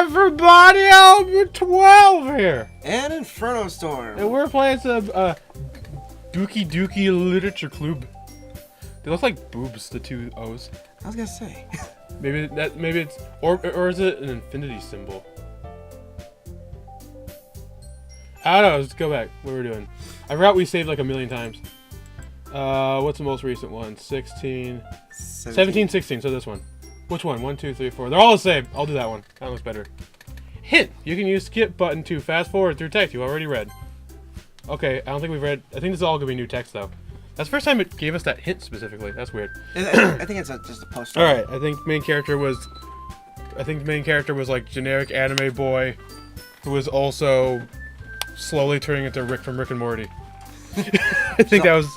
everybody, Ep.12 here. And Inferno Storm. And we're playing some Doki Doki Literature Club. They look like boobs, the two O's. I was gonna say. maybe it's or is it an infinity symbol? I don't know, let's go back. What we're doing. I forgot we saved like a million times. What's the most recent one? 17, 16, so this one. Which one? 1, 2, 3, 4. They're all the same. I'll do that one. That looks better. Hint! You can use skip button to fast forward through text you already read. Okay, I don't think we've read. I think this is all gonna be new text though. That's the first time it gave us that hint specifically. That's weird. I think it's just a poster. Alright, I think the main character was like generic anime boy who was also slowly turning into Rick from Rick and Morty. I think that was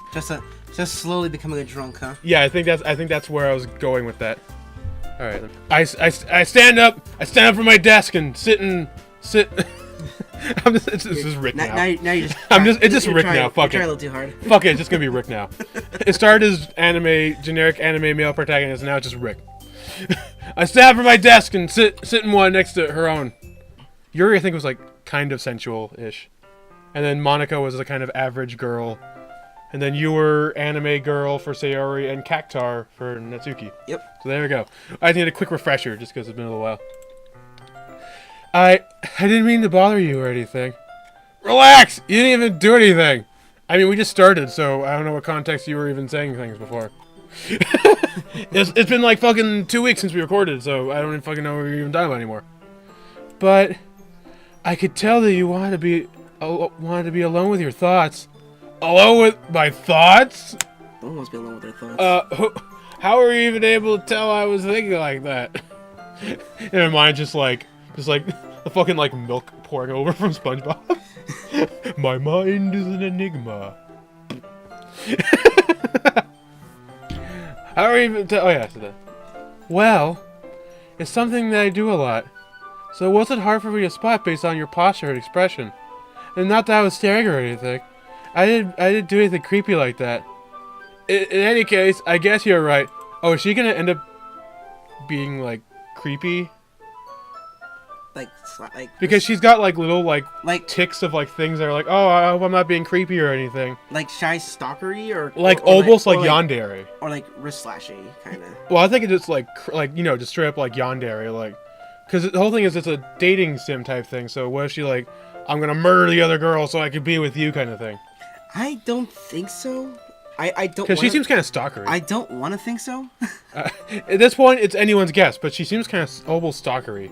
just slowly becoming a drunk, huh? Yeah, I think that's where I was going with that. All right, I stand up. I stand up from my desk and sit. This is Rick now. Now you just. It's just Rick now. Fuck it. Try a little too hard. Fuck it. It's just gonna be Rick now. It started as generic anime male protagonist, and now it's just Rick. I stand up from my desk and sit in one next to her own. Yuri, I think, was like kind of sensual-ish, and then Monica was a kind of average girl. And then you were anime girl for Sayori and Cactar for Natsuki. Yep. So there we go. I need a quick refresher just because it's been a little while. I didn't mean to bother you or anything. Relax! You didn't even do anything. I mean, we just started, so I don't know what context you were even saying things before. It's been like fucking 2 weeks since we recorded, so I don't even fucking know what we're even talking about anymore. But I could tell that you wanted to be alone with your thoughts. Alone with my thoughts? No one wants to be alone with their thoughts. How were you even able to tell I was thinking like that? And her mind just like the fucking like milk pouring over from SpongeBob. My mind is an enigma. How are you even tell? Oh yeah, I said that. Well, it's something that I do a lot. So it wasn't hard for me to spot based on your posture and expression. And not that I was staring or anything. I didn't do anything creepy like that. In any case, I guess you're right. Oh, is she gonna end up being like creepy? Like because she's got like little like ticks of like things that are like, oh, I hope I'm not being creepy or anything. Like shy stalkery or almost like yandere. Or like wrist slashy kind of. Well, I think it's just like just straight up like yandere, like because the whole thing is it's a dating sim type thing. So what if she like, I'm gonna murder the other girl so I can be with you kind of thing? I don't think so. I don't. Because she seems kind of stalkery. I don't want to think so. At this point, it's anyone's guess, but she seems kind of almost stalkery.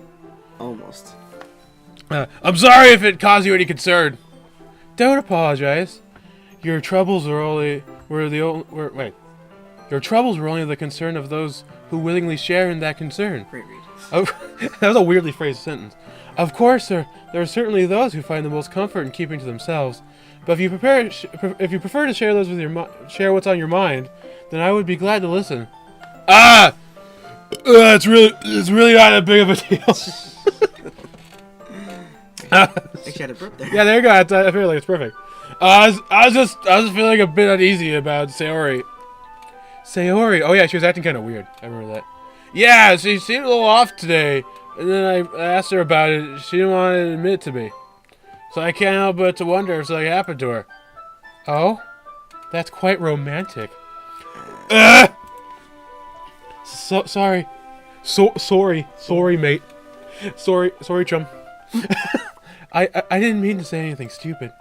Almost. I'm sorry if it caused you any concern. Don't apologize. Your troubles were only the concern of those who willingly share in that concern. Great read. Oh, that was a weirdly phrased sentence. Of course, there are certainly those who find the most comfort in keeping to themselves. But if you prefer to share those with share what's on your mind, then I would be glad to listen. It's really not that big of a deal. Actually, had a burp there. Yeah, there you go. I feel like it's perfect. I was just feeling a bit uneasy about Sayori. Sayori. Oh yeah, she was acting kind of weird. I remember that. Yeah, she seemed a little off today. And then I asked her about it. She didn't want to admit it to me. So I can't help but to wonder if something happened to her. Oh? That's quite romantic. Sorry. Sorry, mate. Sorry, chum. I didn't mean to say anything stupid.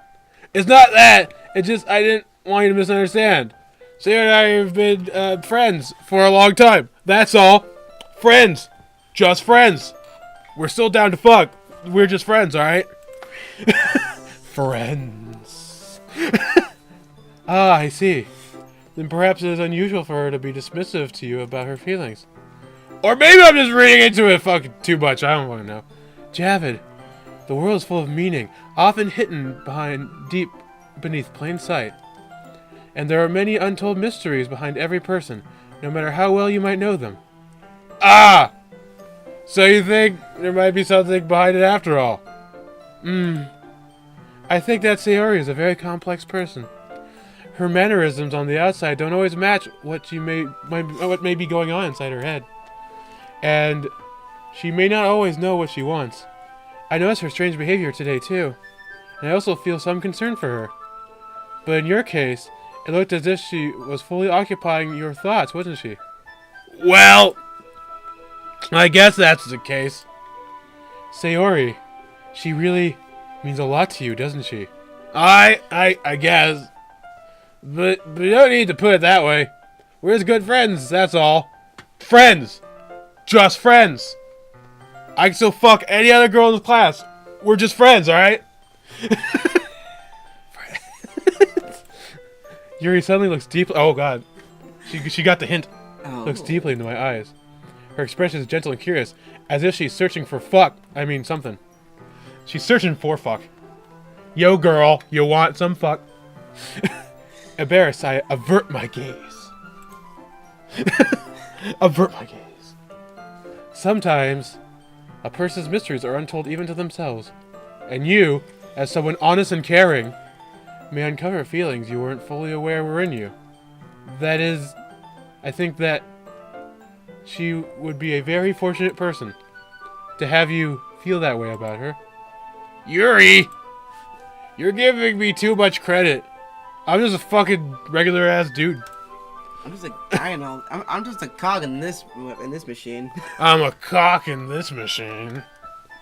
It's not that. It's just I didn't want you to misunderstand. Sarah and I have been friends for a long time. That's all. Friends. Just friends. We're still down to fuck. We're just friends, alright? Friends. I see. Then perhaps it is unusual for her to be dismissive to you about her feelings. Or maybe I'm just reading into it fucking too much. I don't want to know. Javid, the world is full of meaning, often hidden deep beneath plain sight. And there are many untold mysteries behind every person, no matter how well you might know them. So you think there might be something behind it after all? I think that Sayori is a very complex person. Her mannerisms on the outside don't always match what may be going on inside her head. And She may not always know what she wants. I noticed her strange behavior today, too. And I also feel some concern for her. But in your case, it looked as if she was fully occupying your thoughts, wasn't she? Well, I guess that's the case. Sayori, she really means a lot to you, doesn't she? I guess. But you don't need to put it that way. We're just good friends, that's all. Friends! Just friends! I can still fuck any other girl in the class. We're just friends, alright? Yuri suddenly looks deeply... Oh, God. She got the hint. Oh. Looks deeply into my eyes. Her expression is gentle and curious, as if she's searching for fuck. I mean, something. She's searching for fuck. Yo, girl, you want some fuck? Embarrassed, I avert my gaze. Avert my gaze. Sometimes, a person's mysteries are untold even to themselves. And you, as someone honest and caring, may uncover feelings you weren't fully aware were in you. That is, I think that she would be a very fortunate person to have you feel that way about her. Yuri! You're giving me too much credit. I'm just a fucking regular ass dude. I'm just a guy and all. I'm just a cog in this machine. I'm a cock in this machine.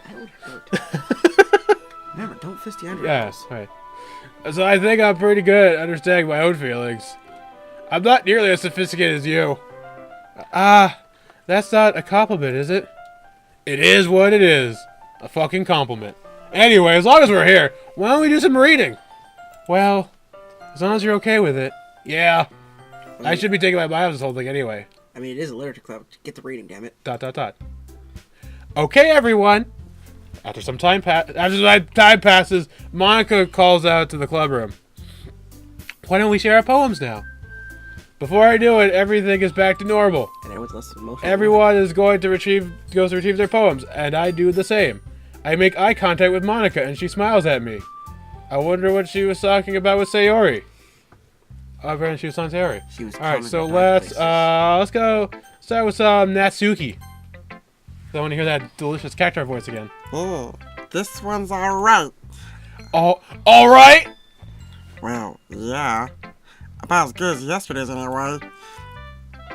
That would hurt. Remember, don't fist the Android. Yes, right. So I think I'm pretty good at understanding my own feelings. I'm not nearly as sophisticated as you. That's not a compliment, is it? It is what it is. A fucking compliment. Anyway, as long as we're here, why don't we do some reading? Well, as long as you're okay with it. Yeah. I should be taking my mind off this whole thing anyway. I mean, it is a literature club. Get the reading, damn it. ... Okay, everyone. After some time passes, Monica calls out to the club room. Why don't we share our poems now? Before I do it, everything is back to normal. And everyone's less emotional. Everyone is goes to retrieve their poems, and I do the same. I make eye contact with Monica, and she smiles at me. I wonder what she was talking about with Sayori. Apparently she was on Sayori. She was. All right, so let's go start with Natsuki. I want to hear that delicious cactuar voice again. Oh, this one's alright. All right. Well, yeah. About as good as yesterday's anyway.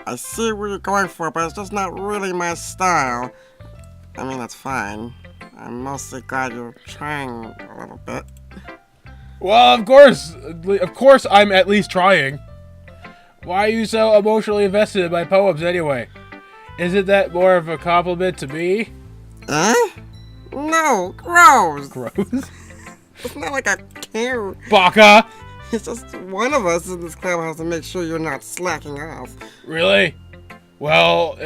I see what you're going for, but it's just not really my style. I mean, that's fine. I'm mostly glad you're trying a little bit. Well, of course I'm at least trying. Why are you so emotionally invested in my poems anyway? Isn't that more of a compliment to me? Eh? No, gross. Gross. It's not like I care. Baka! It's just one of us in this clubhouse to make sure you're not slacking off. Really? Well,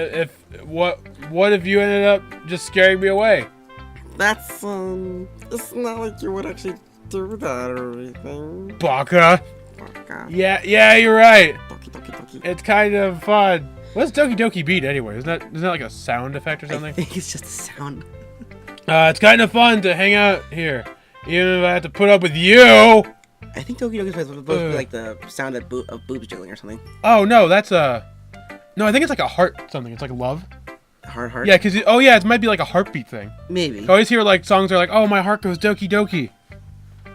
what if you ended up just scaring me away? That's, it's not like you would actually do that or anything. Baka! Baka. Yeah, you're right. Doki Doki Doki. It's kind of fun. What's Doki Doki beat anyway? Isn't that like a sound effect or something? I think it's just a sound. It's kind of fun to hang out here, even if I have to put up with you. I think Doki Doki is supposed to be like the sound of boobs jiggling or something. Oh no, that's no, I think it's like a heart something. It's like love. Heart. Yeah, cause it might be like a heartbeat thing. Maybe. I always hear like songs that are like, oh, my heart goes Doki Doki.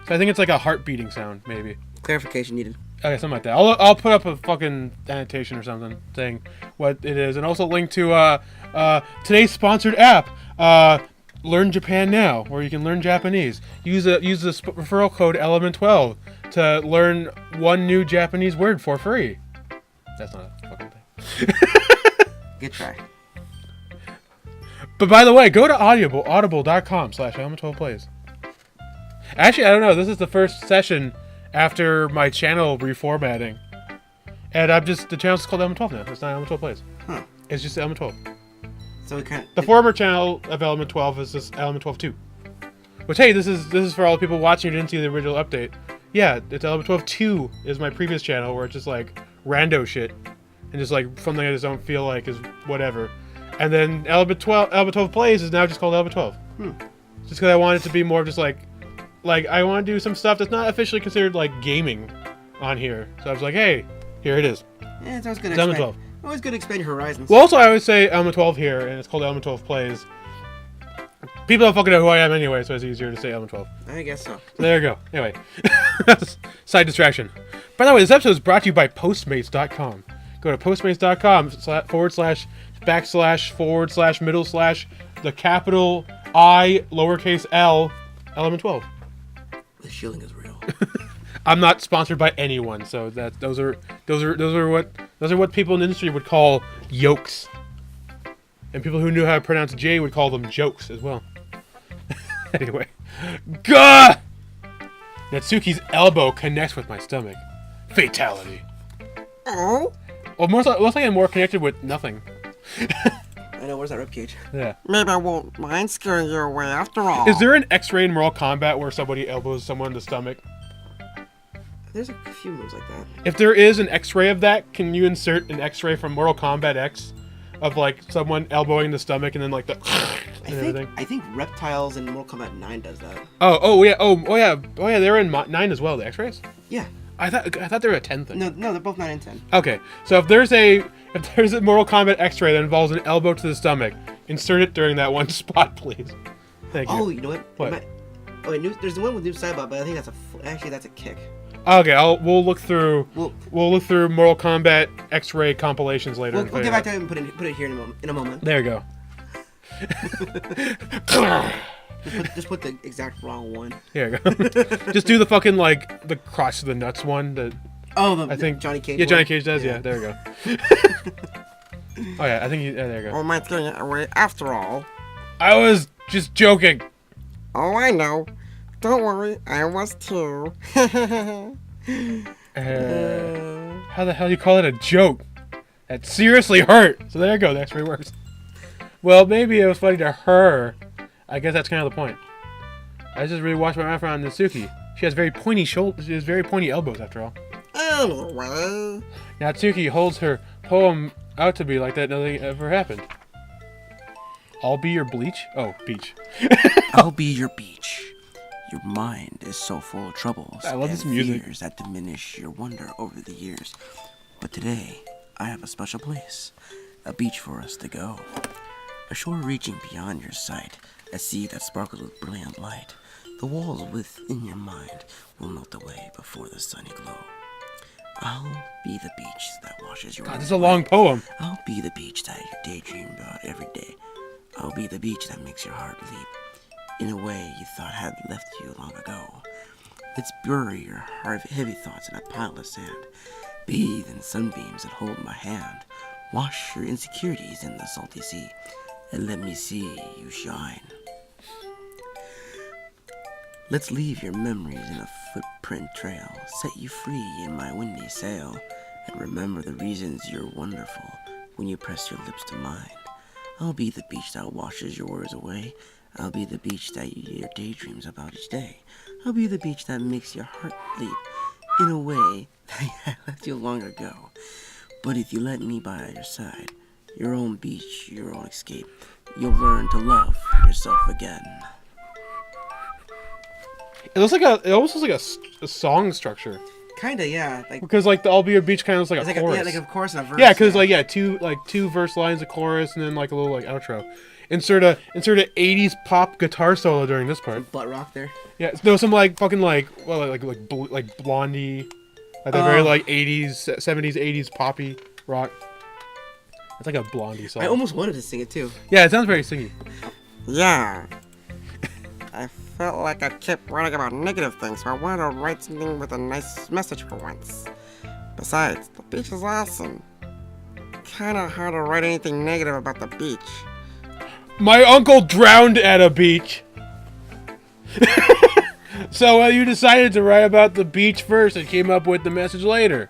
So I think it's like a heart beating sound, maybe. Clarification needed. Okay, something like that. I'll put up a fucking annotation or something saying what it is, and also link to today's sponsored app, Learn Japan Now, where you can learn Japanese. Use the referral code Element12 to learn one new Japanese word for free. That's not a fucking thing. Good try. But by the way, go to audible.com/Element12plays. Actually, I don't know. This is the first session after my channel reformatting. And the channel's called Element 12 now. It's not Element 12 Plays. Huh. It's just Element 12. So it The former channel of Element 12 is just Element 12 2. Which, hey, this is for all the people watching who didn't see the original update. Yeah, it's Element 12 2 is my previous channel where it's just like rando shit. And just like something I just don't feel like is whatever. And then Element 12 Plays is now just called Element 12. Just because I want it to be more just like I want to do some stuff that's not officially considered like gaming on here. So I was like, hey, here it is. Yeah, it's always good to Element expand. 12. Always good to expand your horizons. Well, also I would say Element 12 here, and it's called Element 12 Plays, People don't fucking know who I am anyway, so it's easier to say element 12. I guess so. So there you go. Anyway, side distraction. By the way, this episode is brought to you by Postmates.com. Go to Postmates.com // middle / the capital I lowercase l element 12. The shilling is real. I'm not sponsored by anyone, so that those are what people in the industry would call yokes, and people who knew how to pronounce J would call them jokes as well. Anyway, Gah! Natsuki's elbow connects with my stomach. Fatality. Oh? Well, looks like I'm more connected with nothing. I know, where's that ribcage? Yeah. Maybe I won't mind scaring you away after all. Is there an X-ray in Mortal Kombat where somebody elbows someone in the stomach? There's a few moves like that. If there is an X-ray of that, can you insert an X-ray from Mortal Kombat X of like someone elbowing the stomach and then like the everything? I think Reptiles in Mortal Kombat 9 does that. Oh yeah. They're in 9 as well. The X-rays. Yeah. I thought they were a 10 thing. No, they're both 9 and 10. Okay, so if there's a Mortal Kombat X-ray that involves an elbow to the stomach, insert it during that one spot, please. Thank you. Oh, you know what? What? There's the one with Noob Saibot, but I think that's a kick. Okay, we'll look through Mortal Kombat X-ray compilations later. We'll get back to it and put it here in a moment. There you go. Just put the exact wrong one. Here you go. Just do the fucking like the cross to the nuts one that. Oh, I think Johnny Cage. Yeah, one? Johnny Cage does. Yeah, there you go. Oh yeah, I think there you go. Oh, mine's getting away after all. I was just joking. Oh, I know. Don't worry, I was too. How the hell do you call it a joke? That seriously hurt. So there you go. The X-ray works. Well, maybe it was funny to her. I guess that's kind of the point. I just really watched my mouth around Natsuki. She has very pointy shoulders. She has very pointy elbows, after all. Anyway. Natsuki holds her poem out to be like that nothing ever happened. I'll be your bleach? Oh, beach. I'll be your beach. Your mind is so full of troubles I love this and music. fears that diminish your wonder over the years. But today, I have a special place. A beach for us to go. A shore reaching beyond your sight. A sea that sparkles with brilliant light. The walls within your mind will melt away before the sunny glow. I'll be the beach that washes your God, worries this is a long away. poem. I'll be the beach that you daydream about every day. I'll be the beach that makes your heart leap in a way you thought had left you long ago. Let's bury your heavy thoughts in a pile of sand. Bathe in sunbeams that hold my hand. Wash your insecurities in the salty sea, and let me see you shine. Let's leave your memories in a footprint trail, set you free in my windy sail, and remember the reasons you're wonderful when you press your lips to mine. I'll be the beach that washes your worries away. I'll be the beach that your daydreams about each day. I'll be the beach that makes your heart leap in a way that I left you long ago. But if you let me by your side, your own beach, your own escape, you'll learn to love yourself again. It almost looks like a song structure. Kinda, yeah. Like, Because like the I'll be your beach kind of looks like it's a like chorus. yeah, like a chorus and a verse. Yeah, because two verse lines, a chorus, and then like a little like outro. Insert a 80s pop guitar solo during this part. butt rock there. Yeah, no, some like fucking like like Blondie, like that very like 80s, 70s, 80s poppy rock. It's like a Blondie song. I almost wanted to sing it too. Yeah, it sounds very singy. Yeah. I felt like I kept writing about negative things, so I wanted to write something with a nice message for once. Besides, the beach is awesome. Kinda hard to write anything negative about the beach. My uncle drowned at a beach. So you decided to write about the beach first and came up with the message later.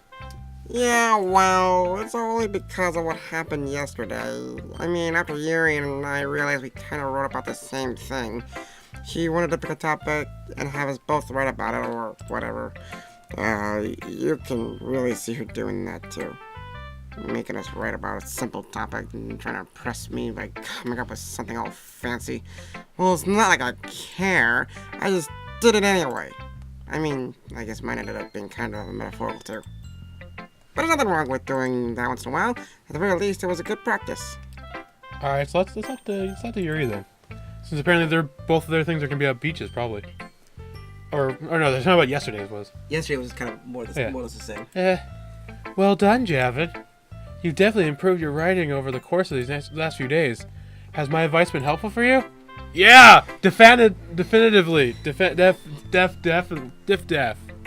Yeah, well, it's only because of what happened yesterday. I mean, after Yuri and I realized we kinda wrote about the same thing. She wanted to pick a topic and have us both write about it or whatever. You can really see her doing that too. Making us write about a simple topic and trying to impress me by coming up with something all fancy. Well, it's not like I care. I just did it anyway. I mean, I guess mine ended up being kind of metaphorical too. But there's nothing wrong with doing that once in a while. At the very least, it was a good practice. All right, so let's talk to Yuri then. Since apparently both of their things are gonna be about beaches, probably. Or no, there's not about yesterday's was. Yesterday was kind of more or less the same. Well done, Javid. You've definitely improved your writing over the course of these last few days. Has my advice been helpful for you? Yeah! Definitively. Def.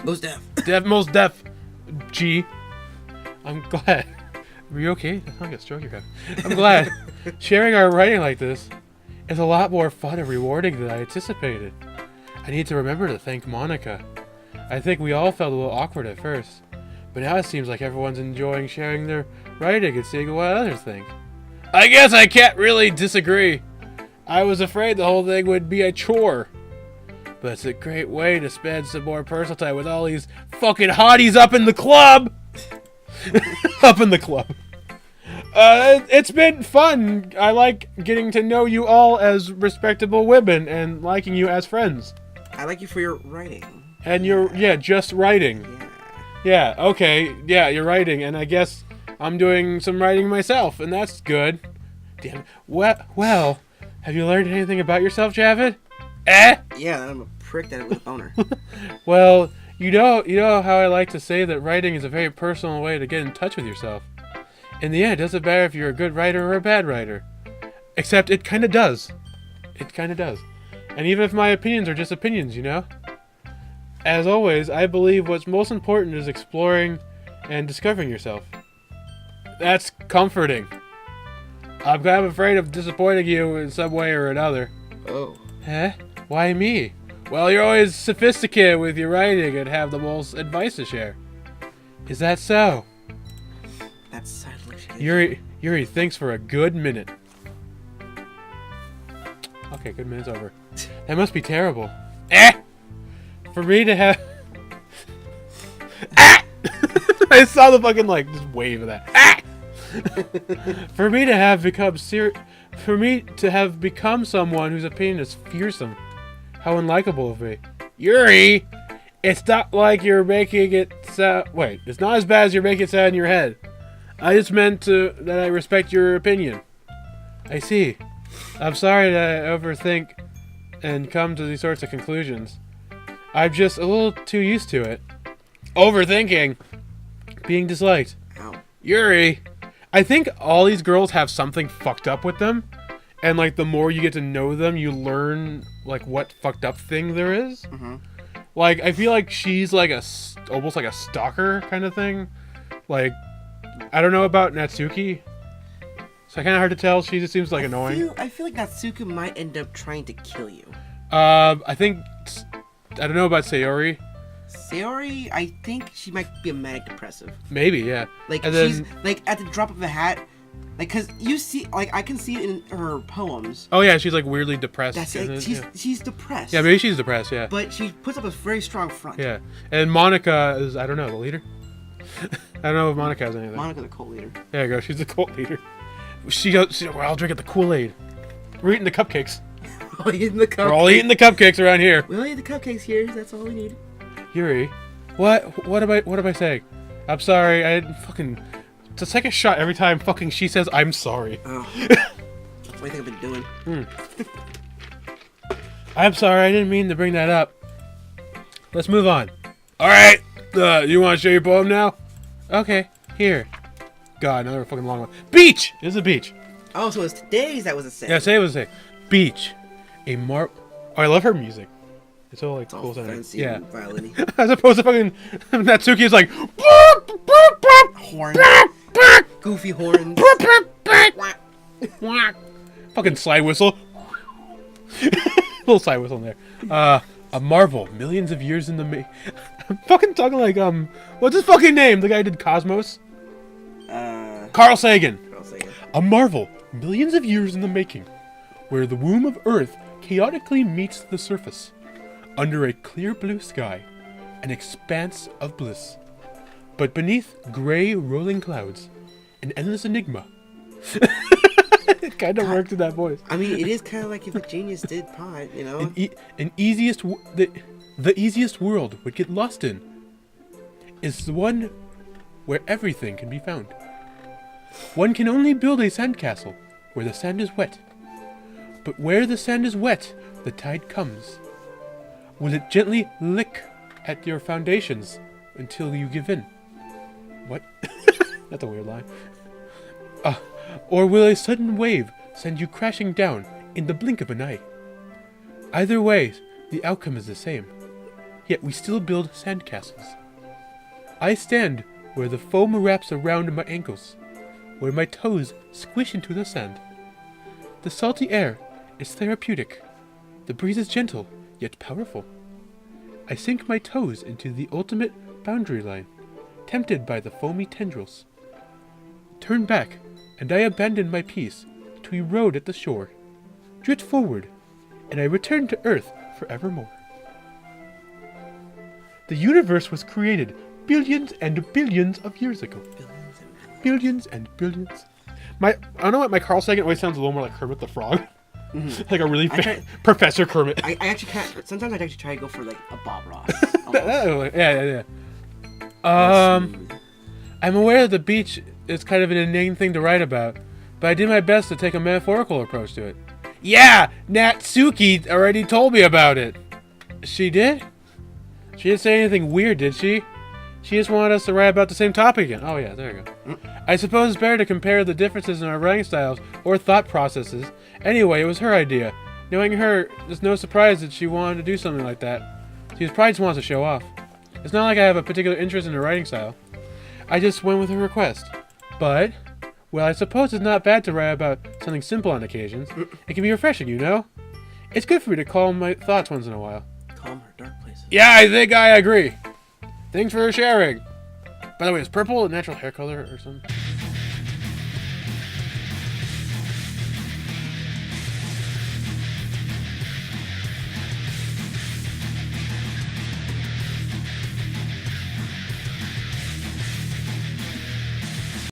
Most def. Most def. G. I'm glad. Are you okay? I sound like a stroke you're having. I'm glad. Sharing our writing like this is a lot more fun and rewarding than I anticipated. I need to remember to thank Monica. I think we all felt a little awkward at first, but now it seems like everyone's enjoying sharing their writing and seeing what others think. I guess I can't really disagree. I was afraid the whole thing would be a chore. But it's a great way to spend some more personal time with all these fucking hotties up in the club. Up in the club. It's been fun. I like getting to know you all as respectable women and liking you as friends. I like you for your writing. And you're, just writing. Yeah, okay. Yeah, you're writing. And I guess I'm doing some writing myself, and that's good. Damn it. Well, have you learned anything about yourself, Javid? Yeah, I'm a prick that with a boner. Well, you know how I like to say that writing is a very personal way to get in touch with yourself. In the end, it doesn't matter if you're a good writer or a bad writer. Except it kind of does. It kind of does. And even if my opinions are just opinions, you know? As always, I believe what's most important is exploring and discovering yourself. That's comforting. I'm kind of afraid of disappointing you in some way or another. Oh. Huh? Why me? Well, you're always sophisticated with your writing and have the most advice to share. Is that so? That's sadly Yuri thinks for a good minute. Okay, good minute's over. That must be terrible. For me to have... I saw the fucking, just wave of that. For me to have become someone whose opinion is fearsome. How unlikable of me. Yuri! It's not like you're making it sound... Wait, it's not as bad as you're making it sound in your head. I just meant that I respect your opinion. I see. I'm sorry that I overthink and come to these sorts of conclusions. I'm just a little too used to it. Overthinking. Being disliked. Ow. Yuri! I think all these girls have something fucked up with them. And, the more you get to know them, you learn, what fucked up thing there is. Mm-hmm. I feel like she's, almost like a stalker kind of thing. I don't know about Natsuki. It's kind of hard to tell. She just seems, annoying. I feel like Natsuki might end up trying to kill you. I don't know about Sayori. Sayori, I think she might be a manic depressive. Maybe, yeah. She's, at the drop of a hat... cause you see, I can see it in her poems. Oh yeah, she's weirdly depressed. That's it. She's depressed. Yeah, maybe she's depressed. Yeah. But she puts up a very strong front. Yeah, and Monica is the leader. I don't know if Monica has anything. Monica's a cult leader. There you go. She's the cult leader. We're all drinking the Kool-Aid. We're eating the cupcakes. We're all eating the cupcakes. We're all eating the cupcakes around here. We all eat the cupcakes here. That's all we need. Yuri, what am I saying? I'm sorry. I didn't fucking. It's a second shot every time fucking she says I'm sorry. Oh. That's what I think I've been doing. I'm sorry, I didn't mean to bring that up. Let's move on. Alright, you want to share your poem now? Okay, here. God, another fucking long one. Beach! This is a beach. Oh, so it's today's that was a say. Yeah, today was a say. Beach. Oh, I love her music. It's all It's cool all sounding. fancy Yeah. and violin-y. As opposed to fucking Natsuki is like Horn. Goofy horns. Fucking slide whistle. Little slide whistle in there. A marvel, millions of years in the I'm fucking talking like what's his fucking name? The guy who did Cosmos? Carl Sagan. A marvel, millions of years in the making, where the womb of Earth chaotically meets the surface, under a clear blue sky, an expanse of bliss. But beneath gray rolling clouds, an endless enigma. It kind of worked in that voice. I mean, it is kind of like if a genius did pot, you know? The easiest world would get lost in is the one where everything can be found. One can only build a sandcastle where the sand is wet. But where the sand is wet, the tide comes. Will it gently lick at your foundations until you give in? What? That's a weird line. Or will a sudden wave send you crashing down in the blink of an eye? Either way, the outcome is the same. Yet we still build sandcastles. I stand where the foam wraps around my ankles, where my toes squish into the sand. The salty air is therapeutic. The breeze is gentle, yet powerful. I sink my toes into the ultimate boundary line, tempted by the foamy tendrils. Turn back, and I abandon my peace to erode at the shore, drift forward, and I return to Earth forevermore. The universe was created billions and billions of years ago. Billions and billions. I don't know what, my Carl Sagan always sounds a little more like Kermit the Frog. Like a really Professor Kermit. I actually can't. Sometimes I actually try to go for like a Bob Ross. Yeah. I'm aware that the beach is kind of an inane thing to write about, but I did my best to take a metaphorical approach to it. Yeah, Natsuki already told me about it. She did? She didn't say anything weird, did she? She just wanted us to write about the same topic again. Oh yeah, there you go. I suppose it's better to compare the differences in our writing styles or thought processes. Anyway, it was her idea. Knowing her, it's no surprise that she wanted to do something like that. She probably just wants to show off. It's not like I have a particular interest in her writing style. I just went with her request. But, well, I suppose it's not bad to write about something simple on occasions. It can be refreshing, you know? It's good for me to calm my thoughts once in a while. Calm her dark places. Yeah, I think I agree. Thanks for sharing. By the way, is purple a natural hair color or something?